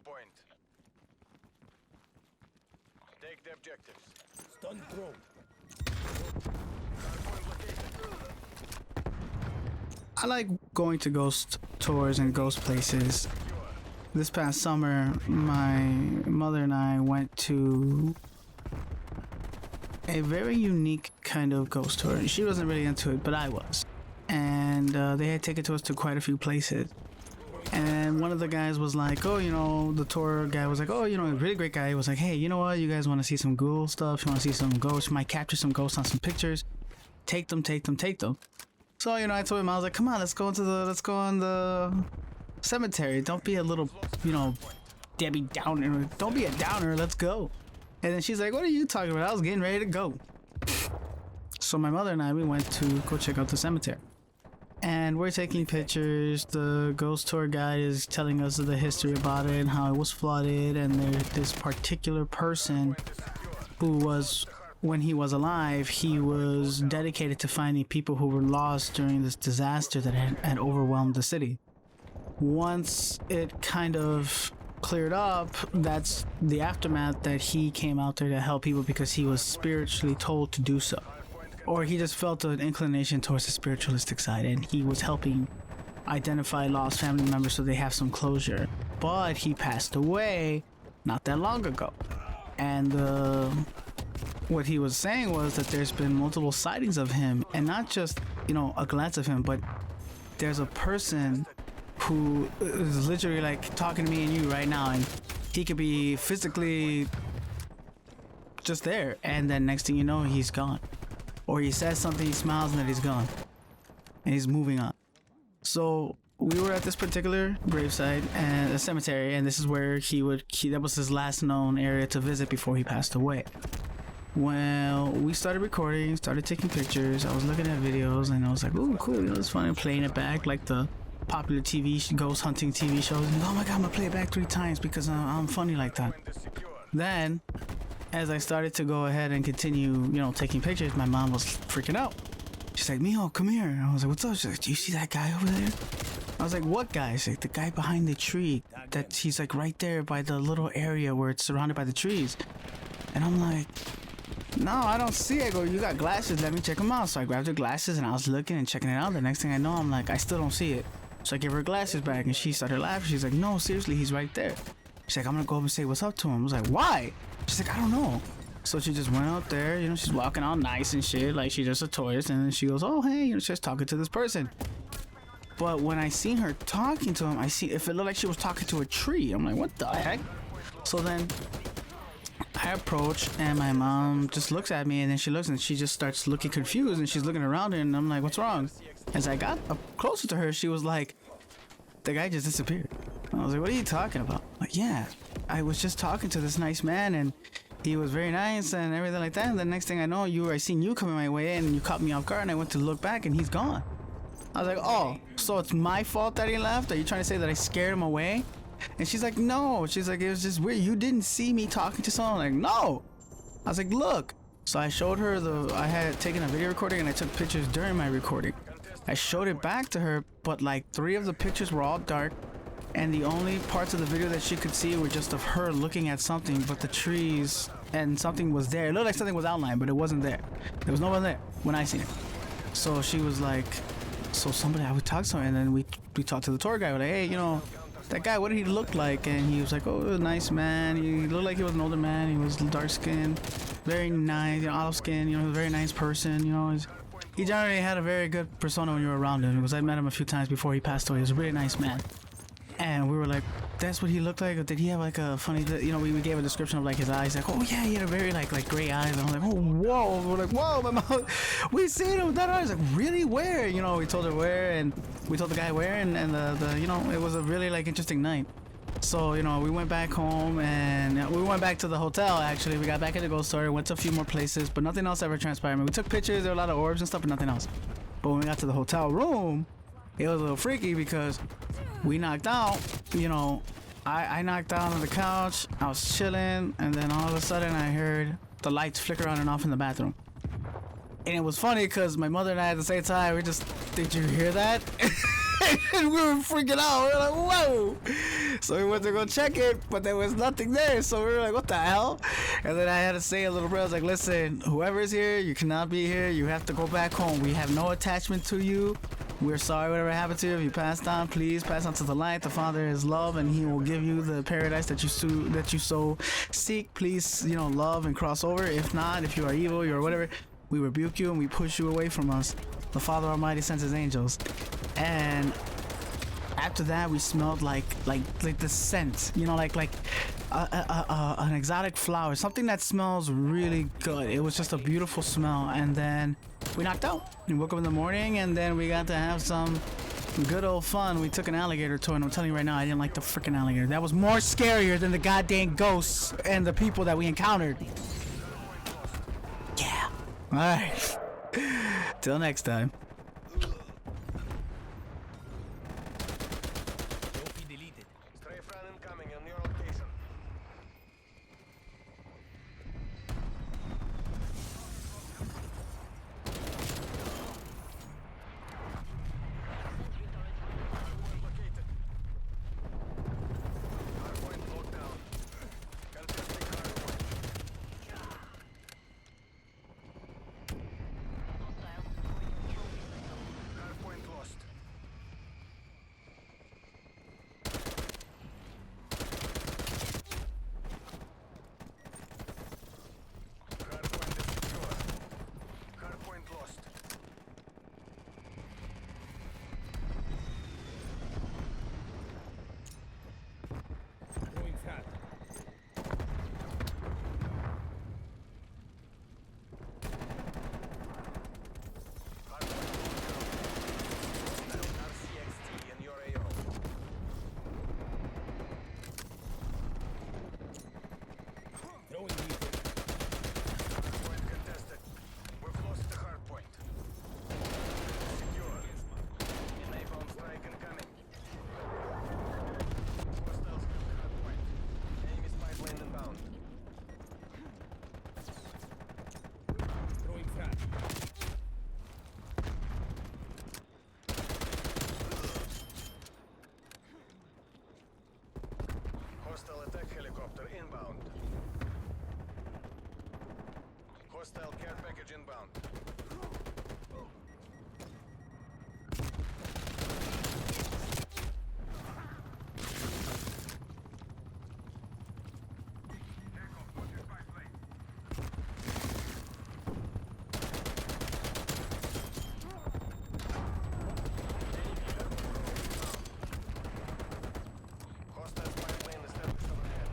point. Take the objectives. Stun throw. I like going to ghost tours and ghost places. This past summer, my mother and I went to a very unique kind of ghost tour. She wasn't really into it, but I was. And they had taken us to quite a few places. And one of the guys was like, oh, you know, the tour guy was like, oh, you know, a really great guy. He was like, hey, you know what? You guys want to see some ghoul stuff? You want to see some ghosts? You might capture some ghosts on some pictures. Take them, take them, take them. So, you know, I told him, I was like, come on, let's go on the cemetery. Don't be a little, you know, Debbie Downer. Don't be a downer. Let's go. And then she's like, what are you talking about? I was getting ready to go. So my mother and I, we went to go check out the cemetery. And we're taking pictures. The ghost tour guide is telling us the history about it and how it was flooded. And there's this particular person who was, when he was alive, he was dedicated to finding people who were lost during this disaster that had overwhelmed the city. Once it kind of cleared up, that's the aftermath, that he came out there to help people because he was spiritually told to do so. Or he just felt an inclination towards the spiritualistic side, and he was helping identify lost family members so they have some closure. But he passed away not that long ago. And what he was saying was that there's been multiple sightings of him, and not just, you know, a glance of him, but there's a person who is literally like talking to me and you right now, and he could be physically just there, and then next thing you know, he's gone. Or he says something, he smiles, and then he's gone. And he's moving on. So we were at this particular gravesite and a cemetery, and this is where that was his last known area to visit before he passed away. Well, we started recording, started taking pictures. I was looking at videos, and I was like, ooh, cool, you know, it's fun, and playing it back like the popular ghost hunting TV shows. And, oh my god, I'm gonna play it back 3 times because I'm funny like that. Then, as I started to go ahead and continue, you know, taking pictures, my mom was freaking out. She's like, Mijo, come here. And I was like, what's up? She's like, do you see that guy over there? I was like, what guy? She's like, the guy behind the tree. That he's like right there by the little area where it's surrounded by the trees. And I'm like, no, I don't see it. I go, you got glasses, let me check them out. So I grabbed her glasses and I was looking and checking it out. The next thing I know, I'm like, I still don't see it. So I gave her glasses back and she started laughing. She's like, no, seriously, he's right there. She's like, I'm gonna go up and say what's up to him. I was like, why? She's like, I don't know. So she just went out there, you know, she's walking all nice and shit, like she's just a tourist, and then she goes, oh, hey, you know, she's just talking to this person. But when I seen her talking to him, if it looked like she was talking to a tree. I'm like, what the heck? So then I approach, and my mom just looks at me, and then she looks, and she just starts looking confused, and she's looking around her, and I'm like, what's wrong? As I got up closer to her, she was like, the guy just disappeared. I was like, what are you talking about? Like, yeah, I was just talking to this nice man, and he was very nice and everything like that. And the next thing I know, I seen you coming my way, and you caught me off guard, and I went to look back, and he's gone. I was like, oh, so it's my fault that he left? Are you trying to say that I scared him away? And she's like, no. She's like, it was just weird. You didn't see me talking to someone? I'm like, no. I was like, look. So I showed her I had taken a video recording, and I took pictures during my recording. I showed it back to her, but like 3 of the pictures were all dark, and the only parts of the video that she could see were just of her looking at something, but the trees and something was there. It looked like something was outlined, but it wasn't there. There was no one there when I seen it. So she was like, so somebody, I would talk to her, and then we talked to the tour guy. We're like, hey, you know, that guy, what did he look like? And he was like, oh, a nice man. He looked like he was an older man. He was dark skinned, very nice, you know, olive skin, you know, a very nice person, you know. He generally had a very good persona when you were around him, because I met him a few times before he passed away. He was a really nice man. And we were like, that's what he looked like? Or did he have like a funny, you know, we gave a description of like his eyes. Like, oh yeah, he had a very like gray eyes. And I was like, oh, whoa. We're like, whoa, my mom, we seen him with that eyes. Like, really, where? You know, we told her where, and we told the guy where, and the you know, it was a really like interesting night. So, you know, we went back home, and we went back to the hotel, actually. We got back at the ghost story, went to a few more places, but nothing else ever transpired. I mean, we took pictures, there were a lot of orbs and stuff, but nothing else. But when we got to the hotel room, it was a little freaky because we knocked out, you know, I knocked out on the couch, I was chilling, and then all of a sudden I heard the lights flicker on and off in the bathroom. And it was funny because my mother and I at the same time, we just, did you hear that? And we were freaking out. We were like, whoa. So we went to go check it, but there was nothing there. So we were like, what the hell? And then I had to say a little bit. I was like, listen, whoever's here, you cannot be here. You have to go back home. We have no attachment to you. We're sorry whatever happened to you. If you passed on, please pass on to the light. The Father is love, and He will give you the paradise that you so seek. Please, love and cross over. If not, if you are evil, you are whatever, we rebuke you and we push you away from us. The Father Almighty sends His angels, and after that we smelled like the scent, like an exotic flower, something that smells really good. It was just a beautiful smell, and then we knocked out. We woke up in the morning, and then we got to have some good old fun. We took an alligator tour, and I'm telling you right now, I didn't like the freaking alligator. That was more scarier than the goddamn ghosts and the people that we encountered. Yeah. All right. Till next time. Strafe run incoming on your location. Located. Hardpoint locked down. Contesting hardpoint. Hardpoint lost. Hardpoint is secure. Hardpoint lost. Throwing fat. RCXT in your AO. Throwing lethal. Hardpoint contested. We've lost the hardpoint. Secure. Napalm strike incoming. Hostiles have the hardpoint. Enemy spy plane inbound. Throwing fat. Hostile attack helicopter inbound. Hostile care package inbound. Hostile spy plane established overhead.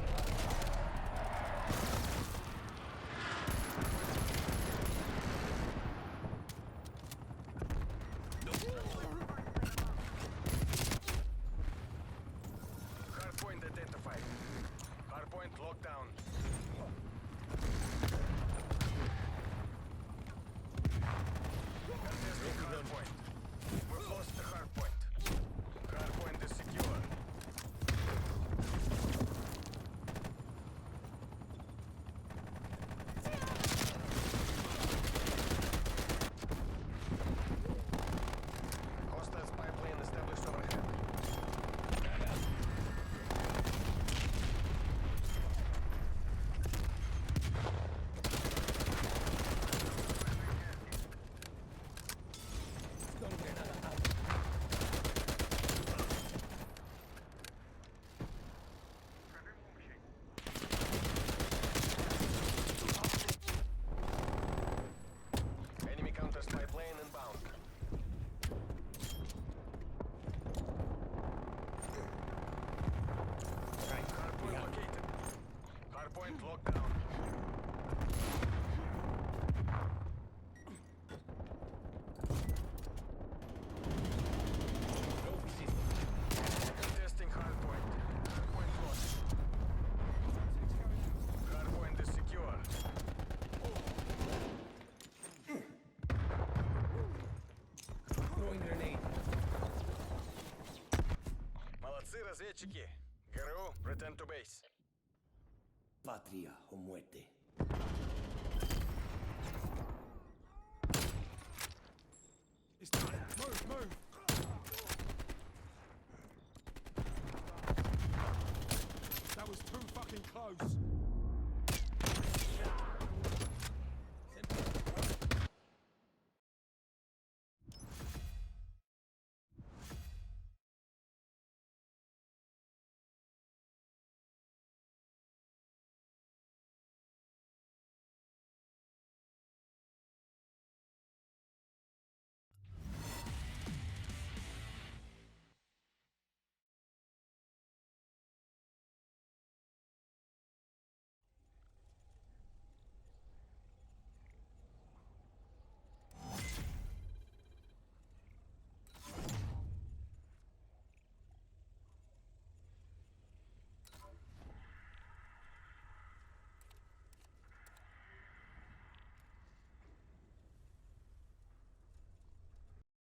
Hardpoint identified. Hardpoint locked down. Contesting hardpoint. We've lost the hardpoint. Hardpoint is secure. Hostile spy plane established overhead. Stun grenade out. Enemy counter spy plane inbound. Right. Hardpoint Yeah. located. Hardpoint locked down. Trophy system. Contesting hardpoint. Hardpoint lost. Hardpoint is secure. Throwing grenade. Молодцы, разведчики. ГРУ, return to base. Patria o muerte.